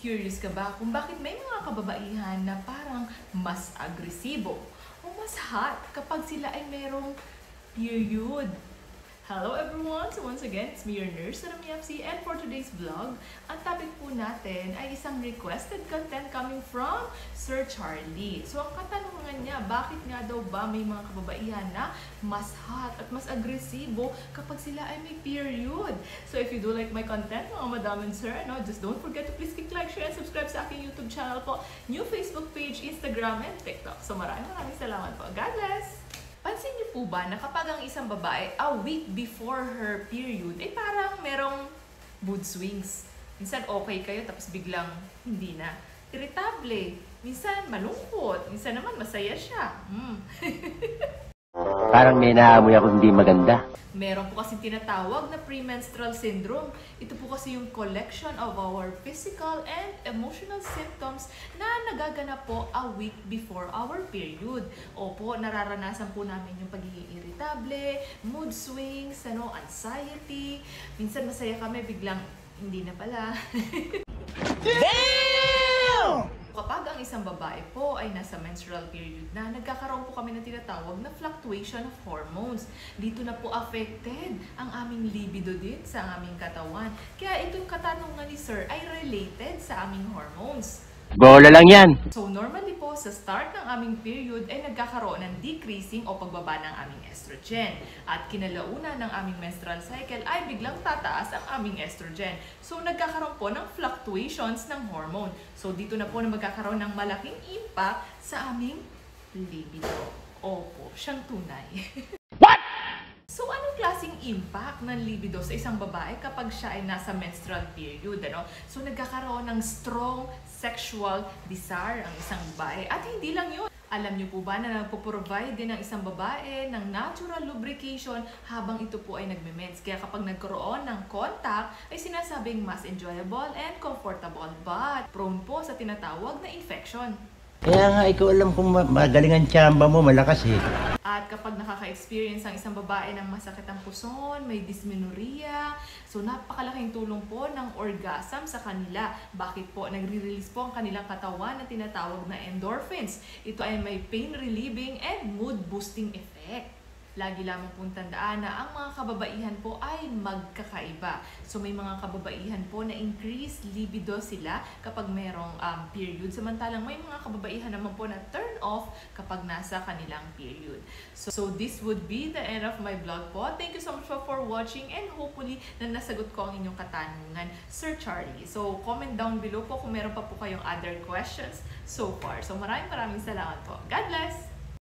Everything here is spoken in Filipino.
Curious ka ba kung bakit may mga kababaihan na parang mas agresibo o mas hot kapag sila ay merong period? Hello everyone! So once again, it's me your nurse, Rami FC, and for today's vlog, ang topic po natin ay isang requested content coming from Sir Charlie. So ang katanungan niya, bakit nga daw ba may mga kababaihan na mas hot at mas agresibo kapag sila ay may period? So if you do like my content, mga madam and sir, no, just don't forget to please click like, share, and subscribe sa aking YouTube channel po, new Facebook page, Instagram, and TikTok. So maraming salamat po. God bless! Pansin niyo po ba na kapag ang isang babae a week before her period, ay parang merong mood swings. Minsan okay kayo tapos biglang hindi na. Irritable. Minsan malungkot. Minsan naman masaya siya. Parang may naamoy ako hindi maganda. Meron po kasing tinatawag na premenstrual syndrome. Ito po kasi yung collection of our physical and emotional symptoms na nagaganap po a week before our period. Opo, nararanasan po namin yung pagiging irritable, mood swings, anxiety. Minsan masaya kami, biglang hindi na pala. Damn! Kapag ang isang babae po ay nasa menstrual period na, nagkakaroon po kami ng tinatawag na fluctuation of hormones. Dito na po affected ang aming libido din sa aming katawan. Kaya itong katanungan ni Sir ay related sa aming hormones. Bola lang yan. So normally po sa start ng aming period ay nagkakaroon ng decreasing o pagbaba ng aming estrogen. At kinalauna ng aming menstrual cycle ay biglang tataas ang aming estrogen. So nagkakaroon po ng fluctuations ng hormone. So dito na po na magkakaroon ng malaking impact sa aming libido. Opo, siyang tunay. What? So, anong klaseng impact ng libido sa isang babae kapag siya ay nasa menstrual period, So, nagkakaroon ng strong sexual desire ang isang babae. At hindi lang yun. Alam niyo po ba na nagpo-provide din ang isang babae ng natural lubrication habang ito po ay nagme-mens. Kaya kapag nagkaroon ng contact, ay sinasabing mas enjoyable and comfortable. But, prone po sa tinatawag na infection. Kaya nga, ikaw alam kung magaling ang tsamba mo, malakas eh. At kapag nakaka-experience ang isang babae ng masakit ang puson, may dysmenorrhea, so napakalaking tulong po ng orgasm sa kanila. Bakit po? Nagre-release po ang kanilang katawan na tinatawag na endorphins. Ito ay may pain-relieving and mood-boosting effect. Lagi lamang pong tandaan na ang mga kababaihan po ay magkakaiba. So may mga kababaihan po na increased libido sila kapag merong period. Samantalang may mga kababaihan naman po na turn off kapag nasa kanilang period. So this would be the end of my vlog po. Thank you so much for watching and hopefully na nasagot ko ang inyong katanungan, Sir Charlie. So comment down below po kung meron pa po kayong other questions so far. So maraming salamat po. God bless!